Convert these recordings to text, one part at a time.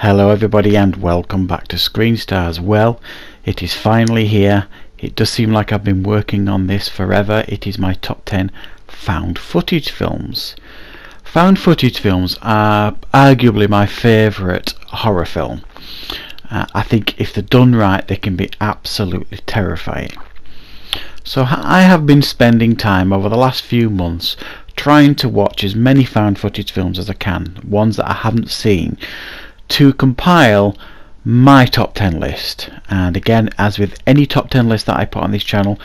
Hello everybody and welcome back to Screen Stars. Well, it is finally here. It does seem like I've been working on this forever. It is my top 10 found footage films. Found footage films are arguably my favourite horror film. I think if they're done right they can be absolutely terrifying. So I have been spending time over the last few months trying to watch as many found footage films as I can, ones that I haven't seen, to compile my top 10 list. And again, as with any top 10 list that I put on this channel,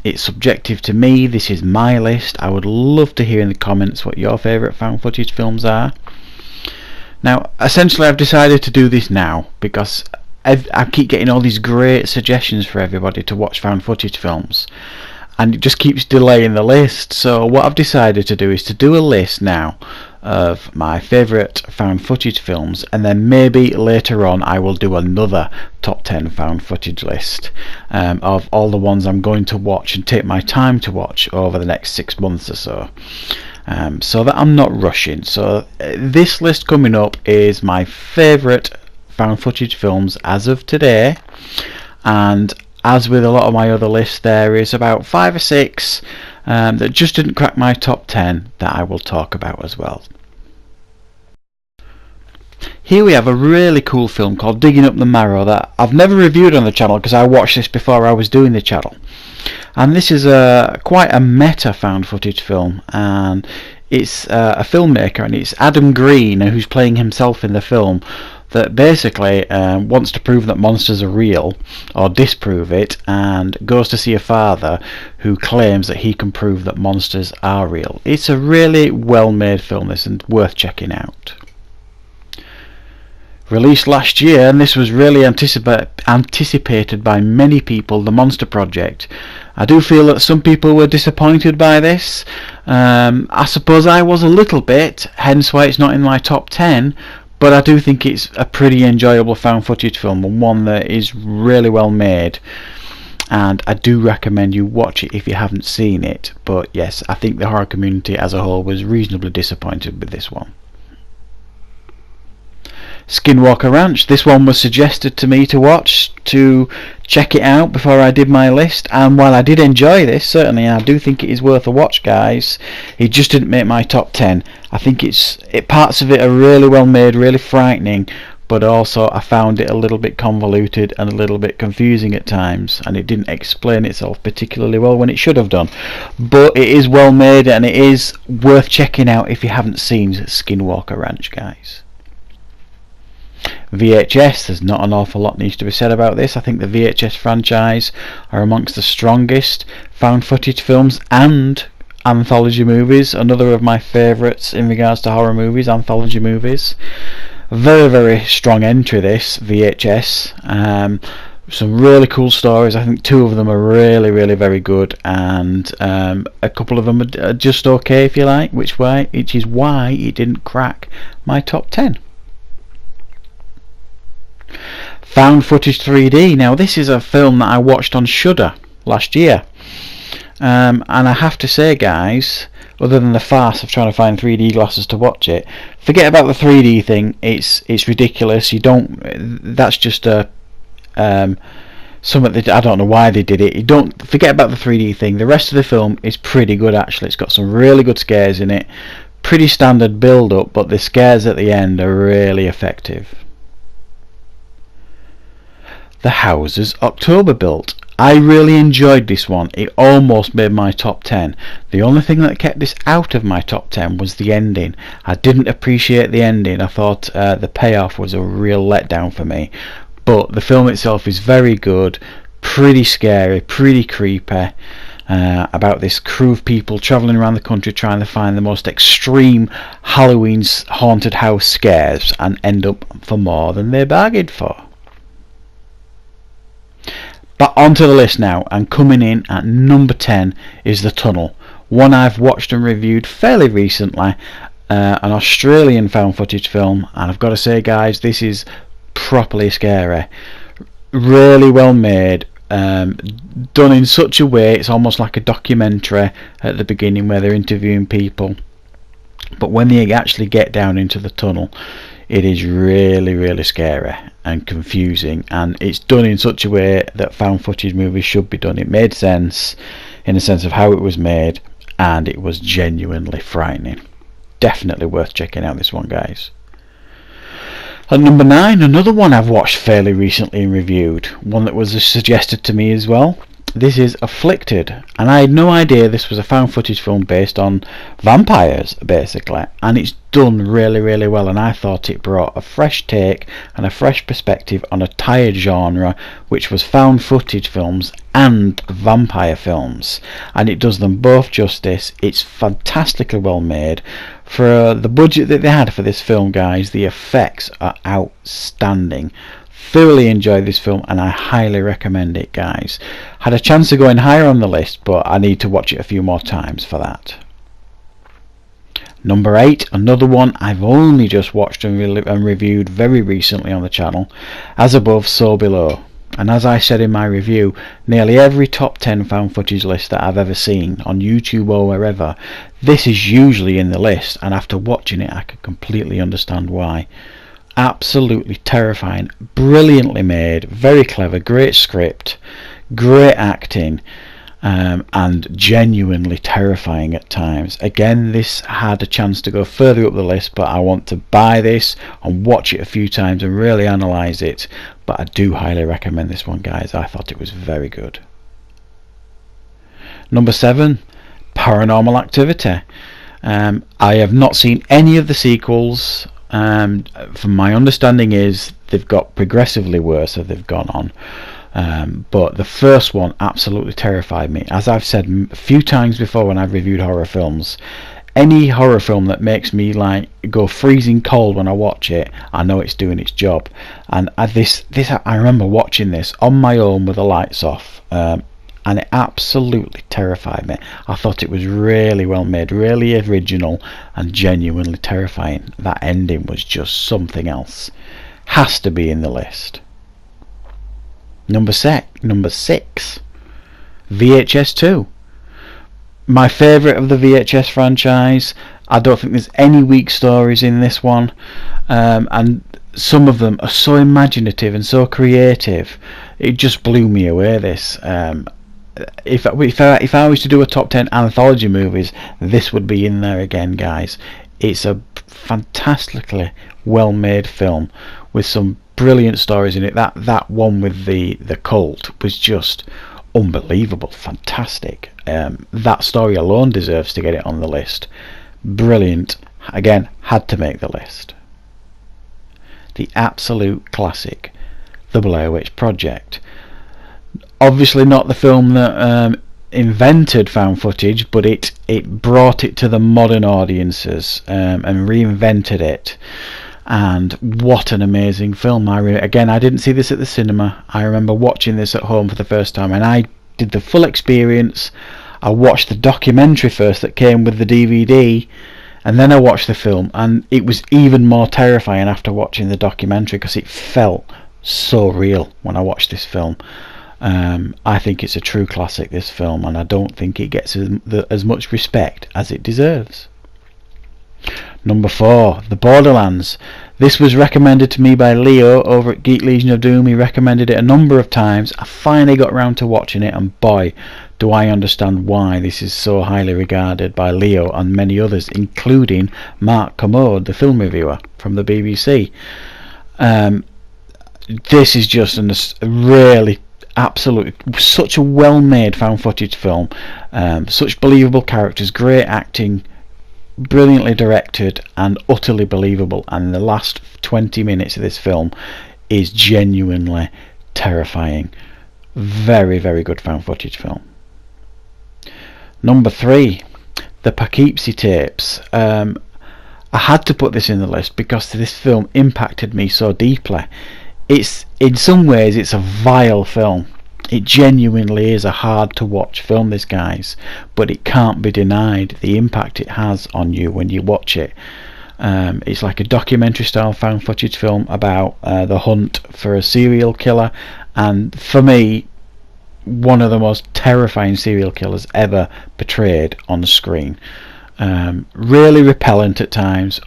it's subjective to me. This is my list. I would love to hear in the comments what your favourite found footage films are. Now essentially I've decided to do this now because I keep getting all these great suggestions for everybody to watch found footage films, and it just keeps delaying the list. So what I've decided to do is to do a list now of my favourite found footage films, and then maybe later on I will do another top 10 found footage list of all the ones I'm going to watch and take my time to watch over the next 6 months or so, so that I'm not rushing. So this list coming up is my favourite found footage films as of today, and as with a lot of my other lists, there is about 5 or 6 that just didn't crack my top 10 that I will talk about as well. Here we have a really cool film called Digging Up the Marrow that I've never reviewed on the channel because I watched this before I was doing the channel. And this is quite a meta found footage film, and it's a filmmaker, and it's Adam Green who's playing himself in the film, that basically wants to prove that monsters are real or disprove it, and goes to see a father who claims that he can prove that monsters are real. It's a really well made film, this, and worth checking out. Released last year, and this was really anticipated by many people, The Monster Project. I do feel that some people were disappointed by this. I suppose I was a little bit, hence why it's not in my top 10. But I do think it's a pretty enjoyable found footage film, and one that is really well made, and I do recommend you watch it if you haven't seen it. But yes, I think the horror community as a whole was reasonably disappointed with this one. Skinwalker Ranch. This one was suggested to me to watch, to check it out before I did my list, and while I did enjoy this, certainly I do think it is worth a watch, guys. It just didn't make my top 10. I think parts of it are really well made, really frightening, but also I found it a little bit convoluted and a little bit confusing at times, and it didn't explain itself particularly well when it should have done. But it is well made, and it is worth checking out if you haven't seen Skinwalker Ranch, guys. VHS, there's not an awful lot needs to be said about this. I think the VHS franchise are amongst the strongest found footage films and anthology movies. Another of my favourites in regards to horror movies, anthology movies. Very, very strong entry, this VHS. Some really cool stories. I think 2 of them are really, really very good, and a couple of them are just okay, if you like, which is why it didn't crack my top 10. Found footage 3D. Now this is a film that I watched on Shudder last year, and I have to say, guys, other than the farce of trying to find 3D glasses to watch it, forget about the 3D thing. It's ridiculous. That's just something that I don't know why they did it. You don't forget about the 3D thing. The rest of the film is pretty good, actually. It's got some really good scares in it, pretty standard build up, but the scares at the end are really effective. The Houses October Built. I really enjoyed this one. It almost made my top 10. The only thing that kept this out of my top 10 was the ending. I didn't appreciate the ending. I thought the payoff was a real letdown for me. But the film itself is very good, pretty scary, pretty creepy, about this crew of people travelling around the country trying to find the most extreme Halloween haunted house scares, and end up for more than they bargained for. But onto the list now, and coming in at number 10 is The Tunnel, one I've watched and reviewed fairly recently, an Australian found footage film, and I've got to say, guys, this is properly scary, really well made, done in such a way it's almost like a documentary at the beginning where they're interviewing people, but when they actually get down into the tunnel, It is really, really scary and confusing, and it's done in such a way that found footage movies should be done. It made sense in the sense of how it was made, and it was genuinely frightening. Definitely worth checking out, this one, guys. At number 9, another one I've watched fairly recently and reviewed, one that was suggested to me as well. This is Afflicted, and I had no idea this was a found footage film based on vampires, basically, and it's done really, really well, and I thought it brought a fresh take and a fresh perspective on a tired genre, which was found footage films and vampire films, and it does them both justice. It's fantastically well made. For the budget that they had for this film, guys, the effects are outstanding. Thoroughly enjoyed this film, and I highly recommend it, guys. Had a chance of going higher on the list, but I need to watch it a few more times for that. Number 8, another one I've only just watched and reviewed very recently on the channel, As Above, So Below. And as I said in my review, nearly every top 10 found footage list that I've ever seen, on YouTube or wherever, this is usually in the list, and after watching it I can completely understand why. Absolutely terrifying, brilliantly made, very clever, great script, great acting, and genuinely terrifying at times. Again, this had a chance to go further up the list, but I want to buy this and watch it a few times and really analyse it. But I do highly recommend this one, guys. I thought it was very good. Number 7, Paranormal Activity. I have not seen any of the sequels. From my understanding is they've got progressively worse as they've gone on. But the first one absolutely terrified me. As I've said a few times before when I've reviewed horror films, any horror film that makes me like go freezing cold when I watch it, I know it's doing its job. And I remember watching this on my own with the lights off, and it absolutely terrified me. I thought it was really well made, really original, and genuinely terrifying. That ending was just something else. Has to be in the list. Number 6, VHS 2. My favourite of the VHS franchise. I don't think there's any weak stories in this one, and some of them are so imaginative and so creative. It just blew me away, this. If I was to do a top 10 anthology movies, this would be in there again, guys. It's a fantastically well made film with some brilliant stories in it. That one with the cult was just unbelievable, fantastic. That story alone deserves to get it on the list. Brilliant. Again, had to make the list. The absolute classic, The Blair Witch Project. Obviously not the film that invented found footage, but it brought it to the modern audiences and reinvented it. And what an amazing film. Again, I didn't see this at the cinema. I remember watching this at home for the first time, and I did the full experience. I watched the documentary first that came with the DVD, and then I watched the film, and it was even more terrifying after watching the documentary because it felt so real when I watched this film. I think it's a true classic, this film, and I don't think it gets as much respect as it deserves. Number 4, The Borderlands. This was recommended to me by Leo over at Geek Legion of Doom. He recommended it a number of times. I finally got around to watching it, and boy, do I understand why this is so highly regarded by Leo and many others, including Mark Kermode, the film reviewer from the BBC. This is just a really such a well made found footage film, such believable characters, great acting, brilliantly directed, and utterly believable. And the last 20 minutes of this film is genuinely terrifying. Very, very good found footage film. Number 3, The Poughkeepsie Tapes. I had to put this in the list because this film impacted me so deeply. It's, in some ways, it's a vile film. It genuinely is a hard to watch film, this, guys, but it can't be denied the impact it has on you when you watch it. It's like a documentary style found footage film about the hunt for a serial killer, and for me, one of the most terrifying serial killers ever portrayed on the screen. Really repellent at times,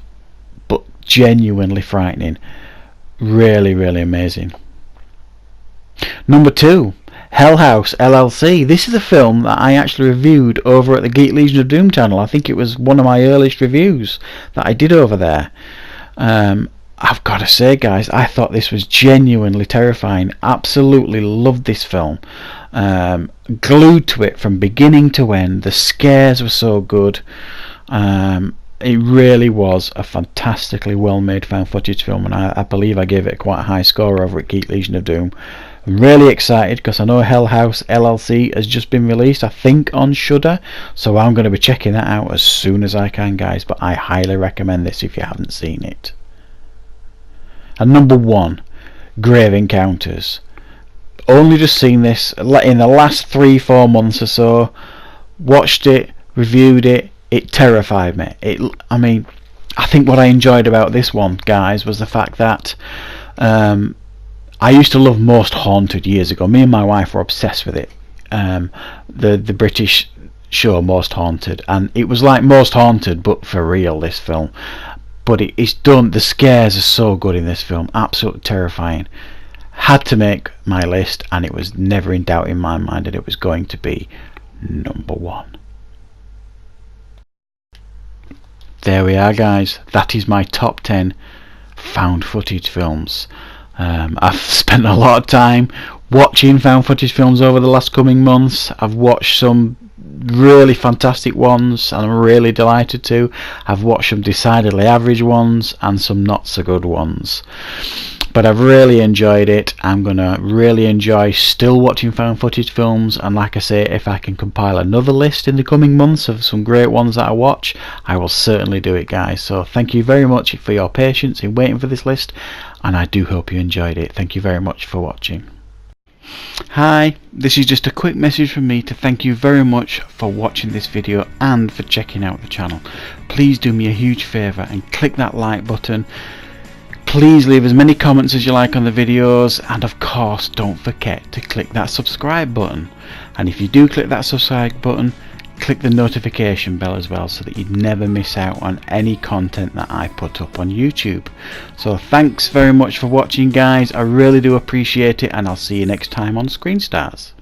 but genuinely frightening. Really, really amazing. Number 2, Hell House LLC. This is a film that I actually reviewed over at the Geek Legion of Doom channel. I think it was one of my earliest reviews that I did over there. I've got to say, guys, I thought this was genuinely terrifying. Absolutely loved this film. Glued to it from beginning to end. The scares were so good. It really was a fantastically well made found footage film, and I believe I gave it quite a high score over at Geek Legion of Doom. I'm really excited because I know Hell House LLC has just been released, I think on Shudder, so I'm going to be checking that out as soon as I can, guys, but I highly recommend this if you haven't seen it. And number 1, Grave Encounters. Only just seen this in the last 3-4 months or so. Watched it, reviewed it. It terrified me. I mean, I think what I enjoyed about this one, guys, was the fact that I used to love Most Haunted years ago. Me and my wife were obsessed with it. The British show Most Haunted, and it was like Most Haunted but for real, this film. But it's done. The scares are so good in this film, absolutely terrifying. Had to make my list, and it was never in doubt in my mind that it was going to be number 1. There we are, guys. That is my top 10 found footage films. I've spent a lot of time watching found footage films over the last coming months. I've watched some really fantastic ones, and I'm really delighted to. I've watched some decidedly average ones and some not so good ones, but I've really enjoyed it. I'm gonna really enjoy still watching found footage films, and like I say, if I can compile another list in the coming months of some great ones that I watch, I will certainly do it, guys. So thank you very much for your patience in waiting for this list, and I do hope you enjoyed it. Thank you very much for watching. Hi, this is just a quick message from me to thank you very much for watching this video and for checking out the channel. Please do me a huge favour and click that like button. Please leave as many comments as you like on the videos, and of course don't forget to click that subscribe button. And if you do click that subscribe button, click the notification bell as well, so that you never miss out on any content that I put up on YouTube. So thanks very much for watching, guys. I really do appreciate it, and I'll see you next time on Screen Stars.